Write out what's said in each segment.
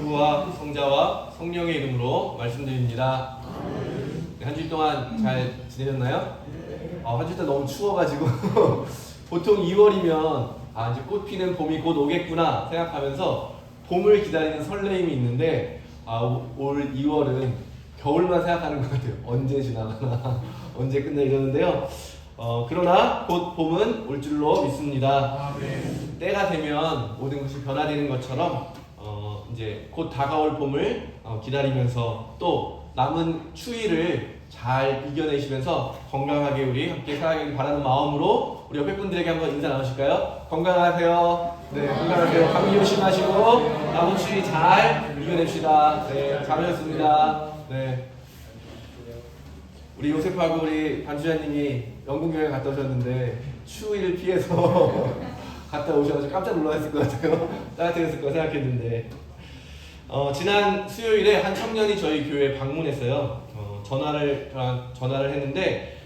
성부와 성자와 성령의 이름으로 말씀드립니다. 네, 한 주 동안 잘 지내셨나요? 한 주 동안 너무 추워가지고 보통 2월이면 이제 꽃 피는 봄이 곧 오겠구나 생각하면서 봄을 기다리는 설레임이 있는데 올 2월은 겨울만 생각하는 것 같아요. 언제 지나가나 언제 끝나 이러는데요. 그러나 곧 봄은 올 줄로 믿습니다. 때가 되면 모든 것이 변화되는 것처럼 이제 곧 다가올 봄을 기다리면서 또 남은 추위를 잘 이겨내시면서 건강하게 우리 함께 살아가길 바라는 마음으로 우리 옆에 분들에게 한번 인사 나누실까요? 건강하세요. 네, 건강하세요. 감기 조심하시고 남은 추위 잘 이겨냅시다. 네, 잘하셨습니다. 네. 우리 요셉하고 우리 반주자님이 영국여행 갔다 오셨는데 추위를 피해서 갔다 오셔서 깜짝 놀라셨을 것 같아요. 따뜻했을 거 생각했는데 지난 수요일에 한 청년이 저희 교회에 방문했어요. 전화를 했는데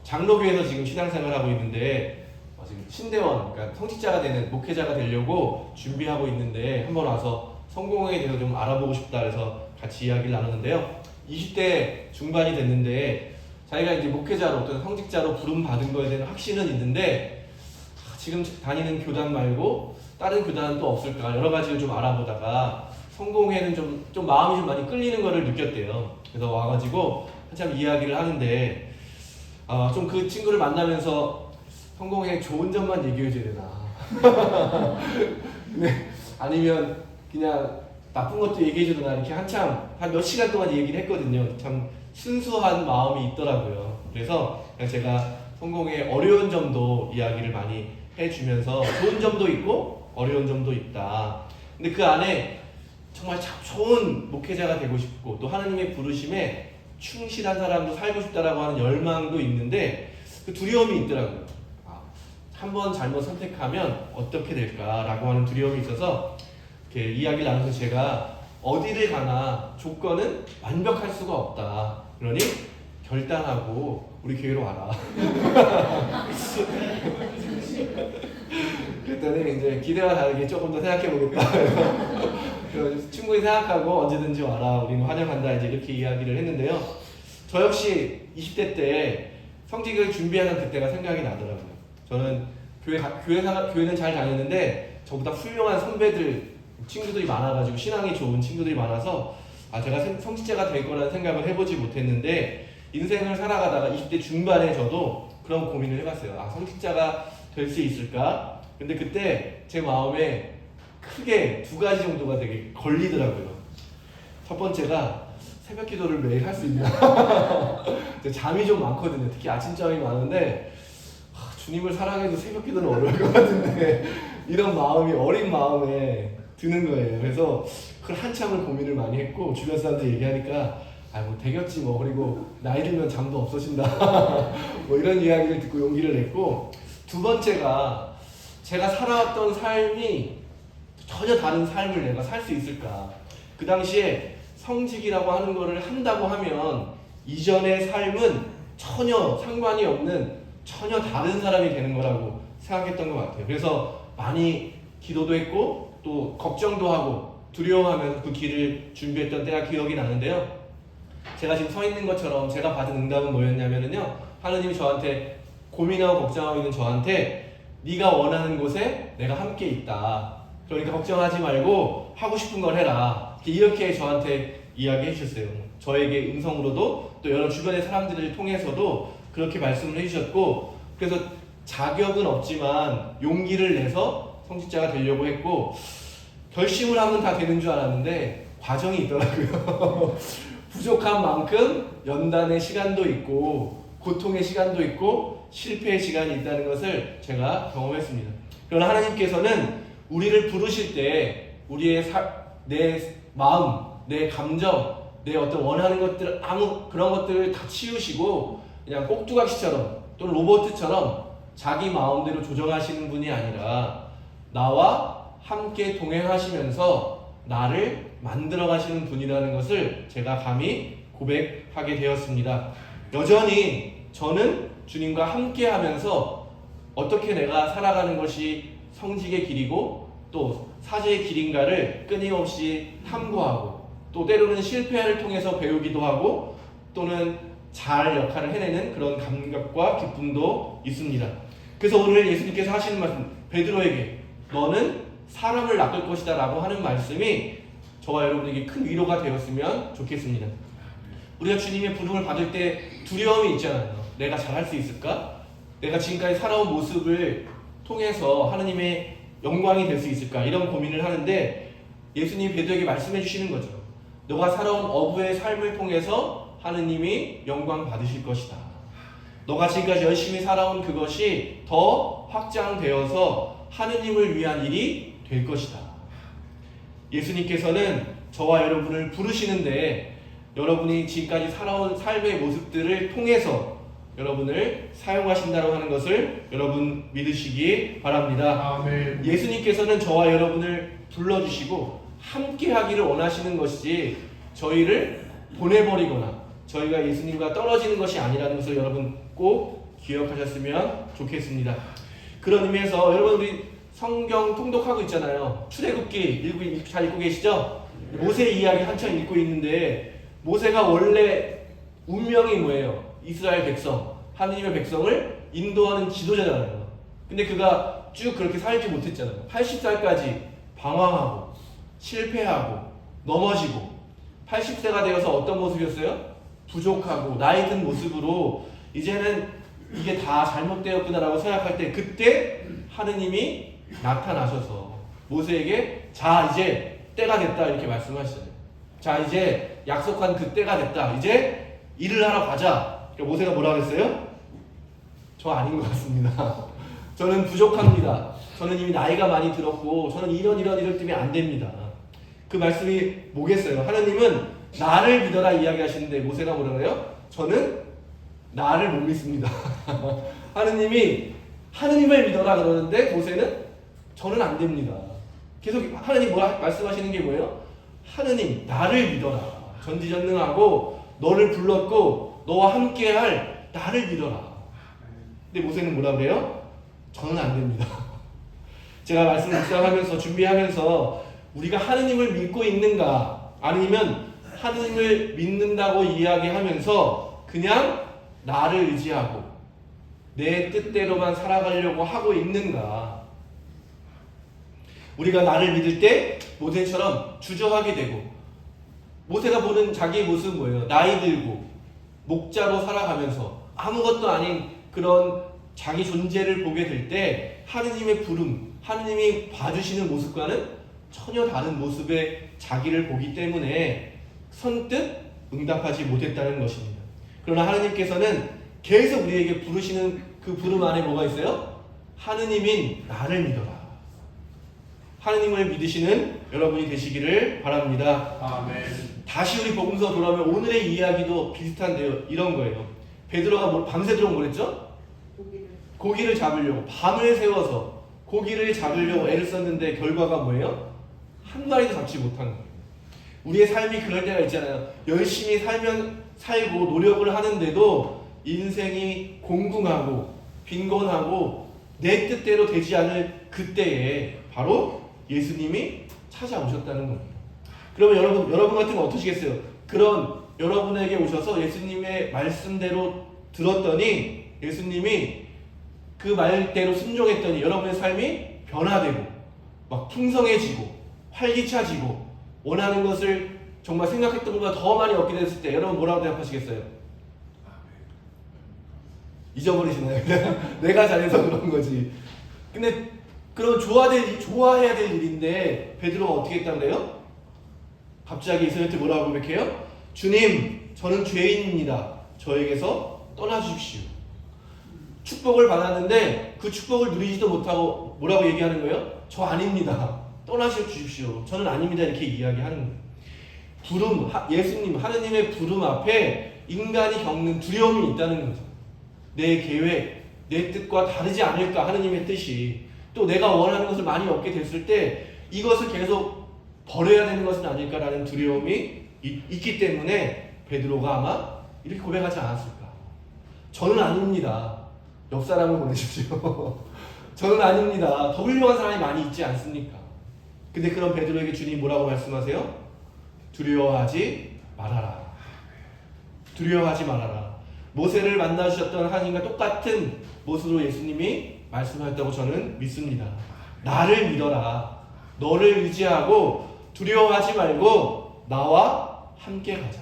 장로교에서 지금 신앙생활을 하고 있는데 지금 신대원, 그러니까 성직자가 되는 목회자가 되려고 준비하고 있는데 한번 와서 성공에 대해서 좀 알아보고 싶다 그래서 같이 이야기를 나눴는데요. 20대 중반이 됐는데 자기가 이제 목회자로 어떤 성직자로 부름 받은 거에 대한 확신은 있는데 지금 다니는 교단 말고 다른 교단은 또 없을까 여러 가지를 좀 알아보다가 성공회는 좀 마음이 좀 많이 끌리는 거를 느꼈대요. 그래서 와가지고 한참 이야기를 하는데 좀 그 친구를 만나면서 성공회 좋은 점만 얘기해줘야 되나 네, 아니면 그냥 나쁜 것도 얘기해줘도 되나 이렇게 한참 한 몇 시간 동안 얘기를 했거든요. 참 순수한 마음이 있더라고요. 그래서 제가 성공의 어려운 점도 이야기를 많이 해주면서 좋은 점도 있고 어려운 점도 있다. 근데 그 안에 정말 참 좋은 목회자가 되고 싶고 또 하나님의 부르심에 충실한 사람도 살고 싶다라고 하는 열망도 있는데 그 두려움이 있더라고요. 한번 잘못 선택하면 어떻게 될까라고 하는 두려움이 있어서 이렇게 이야기를 나누면서 제가 어디를 가나 조건은 완벽할 수가 없다. 그러니 결단하고 우리 교회로 와라. 그랬더니 이제 기대와 다르게 조금 더 생각해보겠다. 그래서 충분히 생각하고 언제든지 와라. 우리는 환영한다. 이제 이렇게 이야기를 했는데요. 저 역시 20대 때 성직을 준비하는 그때가 생각이 나더라고요. 저는 교회는 잘 다녔는데 저보다 훌륭한 선배들, 친구들이 많아가지고 신앙이 좋은 친구들이 많아서 제가 성직자가 될 거라는 생각을 해보지 못했는데 인생을 살아가다가 20대 중반에 저도 그런 고민을 해봤어요. 성직자가 될 수 있을까? 근데 그때 제 마음에 크게 두 가지 정도가 되게 걸리더라고요. 첫 번째가 새벽 기도를 매일 할 수 있나? 잠이 좀 많거든요. 특히 아침잠이 많은데 주님을 사랑해도 새벽 기도는 어려울 것 같은데 이런 마음이 어린 마음에 드는 거예요. 그래서 그걸 한참을 고민을 많이 했고 주변 사람들 얘기하니까 뭐 되겠지 뭐 그리고 나이 들면 잠도 없어진다 뭐 이런 이야기를 듣고 용기를 냈고 두 번째가 제가 살아왔던 삶이 전혀 다른 삶을 내가 살 수 있을까. 그 당시에 성직이라고 하는 거를 한다고 하면 이전의 삶은 전혀 상관이 없는 전혀 다른 사람이 되는 거라고 생각했던 것 같아요. 그래서 많이 기도도 했고 또 걱정도 하고 두려워하면서 그 길을 준비했던 때가 기억이 나는데요. 제가 지금 서 있는 것처럼 제가 받은 응답은 뭐였냐면요. 하나님이 저한테 고민하고 걱정하고 있는 저한테 네가 원하는 곳에 내가 함께 있다. 그러니까 걱정하지 말고 하고 싶은 걸 해라. 이렇게 저한테 이야기해 주셨어요. 저에게 음성으로도 또 여러 주변의 사람들을 통해서도 그렇게 말씀을 해주셨고 그래서 자격은 없지만 용기를 내서 성직자가 되려고 했고 결심을 하면 다 되는 줄 알았는데 과정이 있더라고요. 부족한 만큼 연단의 시간도 있고 고통의 시간도 있고 실패의 시간이 있다는 것을 제가 경험했습니다. 그러나 하나님께서는 우리를 부르실 때 우리의 내 마음, 내 감정, 내 어떤 원하는 것들 그런 것들을 다 치우시고 그냥 꼭두각시처럼 또는 로봇처럼 자기 마음대로 조정하시는 분이 아니라 나와 함께 동행하시면서 나를 만들어 가시는 분이라는 것을 제가 감히 고백하게 되었습니다. 여전히 저는 주님과 함께 하면서 어떻게 내가 살아가는 것이 성직의 길이고 또 사제의 길인가를 끊임없이 탐구하고 또 때로는 실패를 통해서 배우기도 하고 또는 잘 역할을 해내는 그런 감각과 기쁨도 있습니다. 그래서 오늘 예수님께서 하시는 말씀, 베드로에게 너는 사람을 낚을 것이다 라고 하는 말씀이 저와 여러분에게 큰 위로가 되었으면 좋겠습니다. 우리가 주님의 부름을 받을 때 두려움이 있잖아요. 내가 잘할 수 있을까? 내가 지금까지 살아온 모습을 통해서 하느님의 영광이 될 수 있을까? 이런 고민을 하는데 예수님이 베드로에게 말씀해 주시는 거죠. 너가 살아온 어부의 삶을 통해서 하느님이 영광 받으실 것이다. 너가 지금까지 열심히 살아온 그것이 더 확장되어서 하느님을 위한 일이 될 것이다. 예수님께서는 저와 여러분을 부르시는데 여러분이 지금까지 살아온 삶의 모습들을 통해서 여러분을 사용하신다고 하는 것을 여러분 믿으시기 바랍니다. 아멘. 예수님께서는 저와 여러분을 불러주시고 함께 하기를 원하시는 것이지 저희를 보내버리거나 저희가 예수님과 떨어지는 것이 아니라는 것을 여러분 꼭 기억하셨으면 좋겠습니다. 그런 의미에서 여러분 우리 성경 통독하고 있잖아요. 출애굽기 잘 읽고 계시죠? 모세 이야기 한참 읽고 있는데 모세가 원래 운명이 뭐예요? 이스라엘 백성, 하느님의 백성을 인도하는 지도자잖아요. 근데 그가 쭉 그렇게 살지 못했잖아요. 80살까지 방황하고 실패하고 넘어지고 80세가 되어서 어떤 모습이었어요? 부족하고 나이 든 모습으로 이제는 이게 다 잘못되었구나라고 생각할 때 그때 하느님이 나타나셔서 모세에게 자 이제 때가 됐다 이렇게 말씀하시잖아요. 자 이제 약속한 그 때가 됐다. 이제 일을 하러 가자. 모세가 뭐라 그랬어요? 저 아닌 것 같습니다. 저는 부족합니다. 저는 이미 나이가 많이 들었고 저는 이런 때문에 안 됩니다. 그 말씀이 뭐겠어요? 하나님은 나를 믿어라 이야기하시는데 모세가 뭐라 그래요? 저는 나를 못 믿습니다. 하느님이 하느님을 믿어라 그러는데 모세는 저는 안 됩니다. 계속 하느님 뭐라 말씀하시는 게 뭐예요? 하느님 나를 믿어라. 전지전능하고 너를 불렀고 너와 함께할 나를 믿어라. 근데 모세는 뭐라 그래요? 저는 안 됩니다. 제가 말씀을 묵상하면서 준비하면서 우리가 하느님을 믿고 있는가 아니면 하느님을 믿는다고 이야기하면서 그냥 나를 의지하고 내 뜻대로만 살아가려고 하고 있는가. 우리가 나를 믿을 때 모세처럼 주저하게 되고 모세가 보는 자기의 모습은 뭐예요? 나이 들고 목자로 살아가면서 아무것도 아닌 그런 자기 존재를 보게 될 때 하느님의 부름, 하느님이 봐주시는 모습과는 전혀 다른 모습의 자기를 보기 때문에 선뜻 응답하지 못했다는 것입니다. 그러나 하느님께서는 계속 우리에게 부르시는 그 부름 안에 뭐가 있어요? 하느님인 나를 믿어라. 하느님을 믿으시는 여러분이 되시기를 바랍니다. 아멘. 다시 우리 복음서 돌아오면 오늘의 이야기도 비슷한데요. 이런 거예요. 베드로가 밤새도록 뭐랬죠? 고기를 잡으려고 밤을 새워서 고기를 잡으려고 애를 썼는데 결과가 뭐예요? 한 마리도 잡지 못한 거예요. 우리의 삶이 그럴 때가 있잖아요. 열심히 살고 노력을 하는데도 인생이 공궁하고 빈곤하고 내 뜻대로 되지 않을 그때에 바로 예수님이 찾아오셨다는 겁니다. 그러면 여러분 같으면 어떠시겠어요? 그런 여러분에게 오셔서 예수님의 말씀대로 들었더니 예수님이 그 말대로 순종했더니 여러분의 삶이 변화되고 막 풍성해지고 활기차지고 원하는 것을 정말 생각했던 것보다 더 많이 얻게 됐을 때 여러분 뭐라고 생각하시겠어요? 잊어버리시나요? 내가 잘해서 그런 거지. 근데 그럼 좋아해야 될 일인데 베드로가 어떻게 했다고 그래요? 갑자기 예수님한테 뭐라고 고백해요? 주님, 저는 죄인입니다. 저에게서 떠나주십시오. 축복을 받았는데 그 축복을 누리지도 못하고 뭐라고 얘기하는 거예요? 저 아닙니다. 떠나셔 주십시오. 저는 아닙니다. 이렇게 이야기하는 거예요. 부름, 예수님, 하느님의 부름 앞에 인간이 겪는 두려움이 있다는 거죠. 내 계획, 내 뜻과 다르지 않을까 하느님의 뜻이 또 내가 원하는 것을 많이 얻게 됐을 때 이것을 계속 버려야 되는 것은 아닐까라는 두려움이 있기 때문에 베드로가 아마 이렇게 고백하지 않았을까. 저는 아닙니다. 옆 사람을 보내십시오. 저는 아닙니다. 더 훌륭한 사람이 많이 있지 않습니까? 근데 그런 베드로에게 주님이 뭐라고 말씀하세요? 두려워하지 말아라. 두려워하지 말아라. 모세를 만나주셨던 하나님과 똑같은 모습으로 예수님이 말씀하셨다고 저는 믿습니다. 나를 믿어라. 너를 의지하고 두려워하지 말고 나와 함께 가자.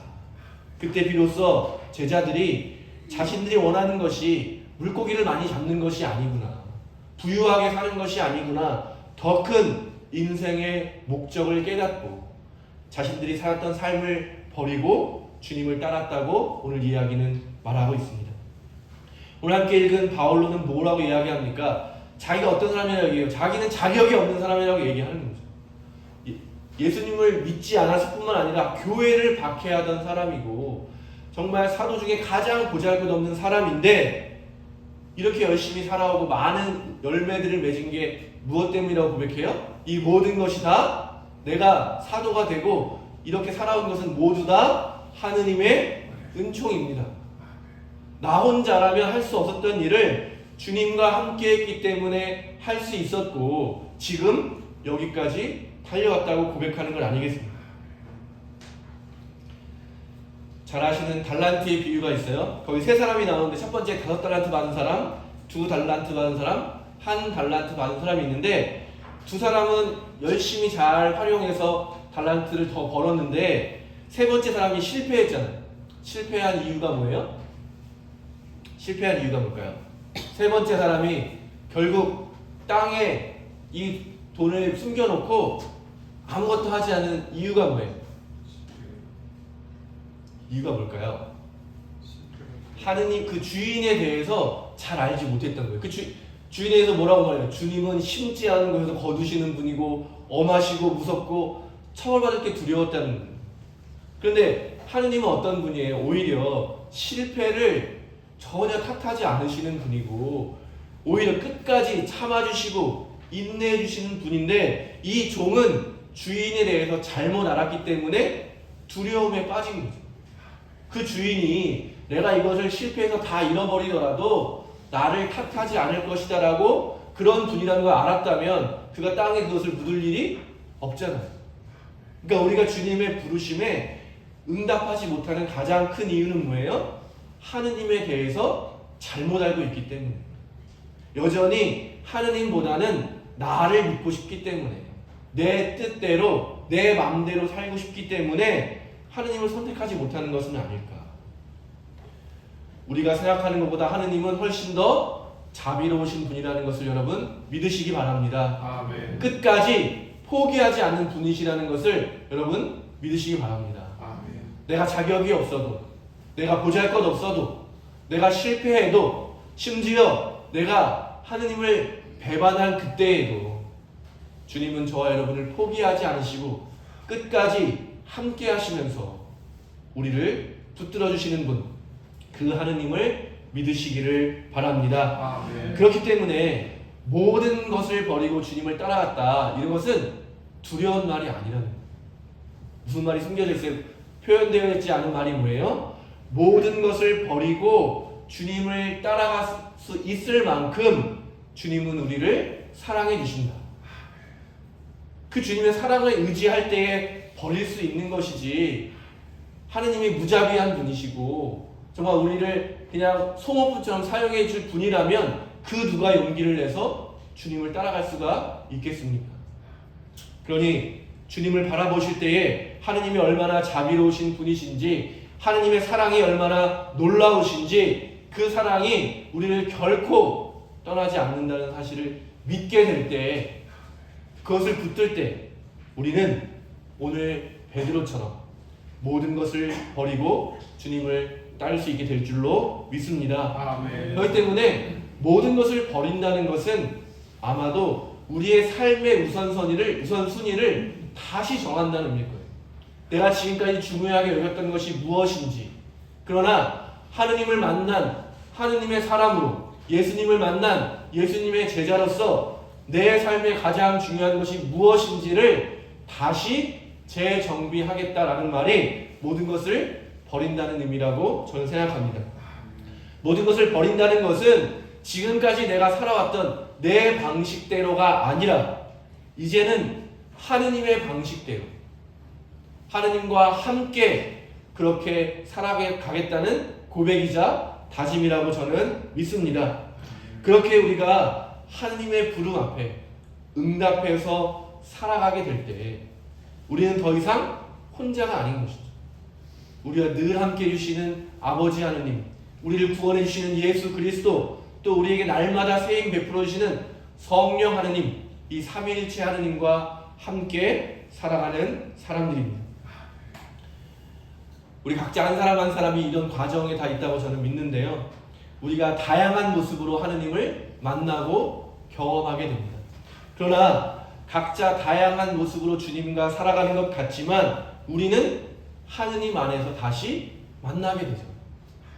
그때 비로소 제자들이 자신들이 원하는 것이 물고기를 많이 잡는 것이 아니구나, 부유하게 사는 것이 아니구나, 더 큰 인생의 목적을 깨닫고 자신들이 살았던 삶을 버리고 주님을 따랐다고 오늘 이야기는 말하고 있습니다. 오늘 함께 읽은 바울로는 뭐라고 이야기합니까? 자기가 어떤 사람이라고 얘기해요? 자기는 자격이 없는 사람이라고 얘기하는 거죠. 예수님을 믿지 않았을 뿐만 아니라 교회를 박해하던 사람이고 정말 사도 중에 가장 보잘것없는 사람인데 이렇게 열심히 살아오고 많은 열매들을 맺은 게 무엇 때문이라고 고백해요? 이 모든 것이 다 내가 사도가 되고 이렇게 살아온 것은 모두 다 하느님의 은총입니다. 나 혼자라면 할 수 없었던 일을 주님과 함께 했기 때문에 할 수 있었고 지금 여기까지 달려왔다고 고백하는 건 아니겠습니까? 잘 아시는 달란트의 비유가 있어요. 거기 세 사람이 나오는데 첫 번째 5달란트 받은 사람, 2달란트 받은 사람, 1달란트 받은 사람이 있는데 두 사람은 열심히 잘 활용해서 달란트를 더 벌었는데 세 번째 사람이 실패했잖아요. 실패한 이유가 뭐예요? 실패한 이유가 뭘까요? 세 번째 사람이 결국 땅에 이 돈을 숨겨놓고 아무것도 하지 않은 이유가 뭐예요? 이유가 뭘까요? 하느님 그 주인에 대해서 잘 알지 못했던 거예요. 그 주인에 대해서 뭐라고 말해요? 주님은 심지 않은 곳에서 거두시는 분이고 엄하시고 무섭고 처벌받을 게 두려웠다는 거예요. 그런데 하느님은 어떤 분이에요? 오히려 실패를 전혀 탓하지 않으시는 분이고 오히려 끝까지 참아주시고 인내해주시는 분인데 이 종은 주인에 대해서 잘못 알았기 때문에 두려움에 빠진 거죠. 그 주인이 내가 이것을 실패해서 다 잃어버리더라도 나를 탓하지 않을 것이다 라고 그런 분이라는 걸 알았다면 그가 땅에 그것을 묻을 일이 없잖아요. 그러니까 우리가 주님의 부르심에 응답하지 못하는 가장 큰 이유는 뭐예요? 하느님에 대해서 잘못 알고 있기 때문에 여전히 하느님보다는 나를 믿고 싶기 때문에 내 뜻대로 내 마음대로 살고 싶기 때문에 하느님을 선택하지 못하는 것은 아닐까. 우리가 생각하는 것보다 하느님은 훨씬 더 자비로우신 분이라는 것을 여러분 믿으시기 바랍니다. 아멘. 끝까지 포기하지 않는 분이시라는 것을 여러분 믿으시기 바랍니다. 아멘. 내가 자격이 없어도, 내가 보잘것 없어도, 내가 실패해도, 심지어 내가 하느님을 배반한 그때에도 주님은 저와 여러분을 포기하지 않으시고 끝까지 함께 하시면서 우리를 붙들어 주시는 분, 그 하느님을 믿으시기를 바랍니다. 아멘. 그렇기 때문에 모든 것을 버리고 주님을 따라갔다, 이런 것은 두려운 말이 아니라는 거예요. 무슨 말이 숨겨져 있어요? 표현되어 있지 않은 말이 뭐예요? 모든 것을 버리고 주님을 따라갈 수 있을 만큼 주님은 우리를 사랑해 주신다. 그 주님의 사랑을 의지할 때에 버릴 수 있는 것이지, 하느님이 무자비한 분이시고 정말 우리를 그냥 송어부처럼 사용해 줄 분이라면 그 누가 용기를 내서 주님을 따라갈 수가 있겠습니까? 그러니 주님을 바라보실 때에 하느님이 얼마나 자비로우신 분이신지, 하느님의 사랑이 얼마나 놀라우신지, 그 사랑이 우리를 결코 떠나지 않는다는 사실을 믿게 될 때, 그것을 붙들 때 우리는 오늘 베드로처럼 모든 것을 버리고 주님을 따를 수 있게 될 줄로 믿습니다. 아멘. 그렇기 때문에 모든 것을 버린다는 것은 아마도 우리의 삶의 우선순위를 다시 정한다는 의미일 거예요. 내가 지금까지 중요하게 여겼던 것이 무엇인지, 그러나 하느님을 만난 하느님의 사람으로, 예수님을 만난 예수님의 제자로서 내 삶에 가장 중요한 것이 무엇인지를 다시 재정비하겠다라는 말이 모든 것을 버린다는 의미라고 저는 생각합니다. 모든 것을 버린다는 것은 지금까지 내가 살아왔던 내 방식대로가 아니라 이제는 하느님의 방식대로 하느님과 함께 그렇게 살아가겠다는 고백이자 다짐이라고 저는 믿습니다. 그렇게 우리가 하느님의 부름 앞에 응답해서 살아가게 될 때 우리는 더 이상 혼자가 아닌 것이죠. 우리와 늘 함께 해주시는 아버지 하느님, 우리를 구원해 주시는 예수 그리스도, 또 우리에게 날마다 새 힘 베풀어 주시는 성령 하느님, 이 삼위일체 하느님과 함께 살아가는 사람들입니다. 우리 각자 한 사람 한 사람이 이런 과정에 다 있다고 저는 믿는데요. 우리가 다양한 모습으로 하느님을 만나고 경험하게 됩니다. 그러나 각자 다양한 모습으로 주님과 살아가는 것 같지만 우리는 하느님 안에서 다시 만나게 되죠.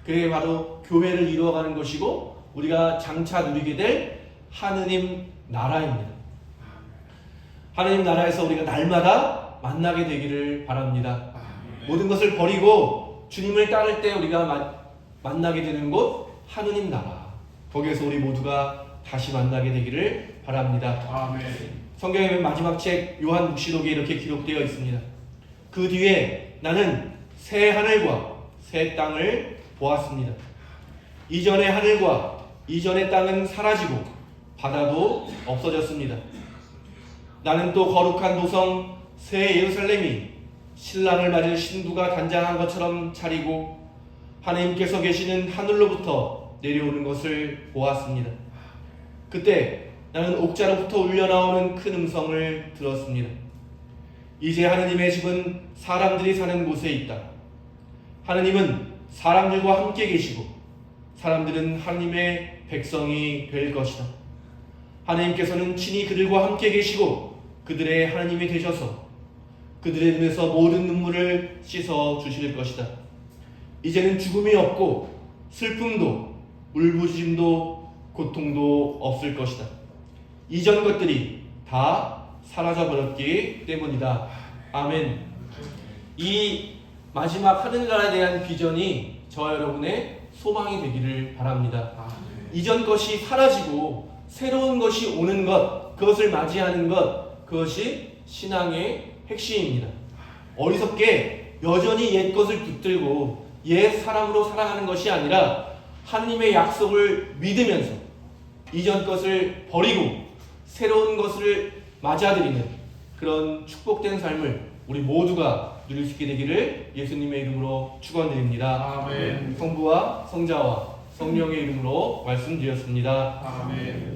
그게 바로 교회를 이루어가는 것이고 우리가 장차 누리게 될 하느님 나라입니다. 하느님 나라에서 우리가 날마다 만나게 되기를 바랍니다. 모든 것을 버리고 주님을 따를 때 우리가 만나게 되는 곳 하느님 나라, 거기에서 우리 모두가 다시 만나게 되기를 바랍니다. 아멘. 성경의 맨 마지막 책 요한묵시록에 이렇게 기록되어 있습니다. 그 뒤에 나는 새 하늘과 새 땅을 보았습니다. 이전의 하늘과 이전의 땅은 사라지고 바다도 없어졌습니다. 나는 또 거룩한 도성 새 예루살렘이 신랑을 맞을 신부가 단장한 것처럼 차리고 하나님께서 계시는 하늘로부터 내려오는 것을 보았습니다. 그때 나는 옥자로부터 울려나오는 큰 음성을 들었습니다. 이제 하느님의 집은 사람들이 사는 곳에 있다. 하느님은 사람들과 함께 계시고 사람들은 하느님의 백성이 될 것이다. 하느님께서는 친히 그들과 함께 계시고 그들의 하느님이 되셔서 그들의 눈에서 모든 눈물을 씻어 주실 것이다. 이제는 죽음이 없고 슬픔도 울부짖음도 고통도 없을 것이다. 이전 것들이 다 사라져 버렸기 때문이다. 아멘. 이 마지막 하늘나라에 대한 비전이 저와 여러분의 소망이 되기를 바랍니다. 이전 것이 사라지고 새로운 것이 오는 것, 그것을 맞이하는 것, 그것이 신앙의 핵심입니다. 어리석게 여전히 옛 것을 붙들고 옛 사람으로 살아가는 것이 아니라 하나님의 약속을 믿으면서 이전 것을 버리고 새로운 것을 맞아들이는 그런 축복된 삶을 우리 모두가 누릴 수 있게 되기를 예수님의 이름으로 축원드립니다. 아멘. 성부와 성자와 성령의 이름으로 말씀드렸습니다. 아멘.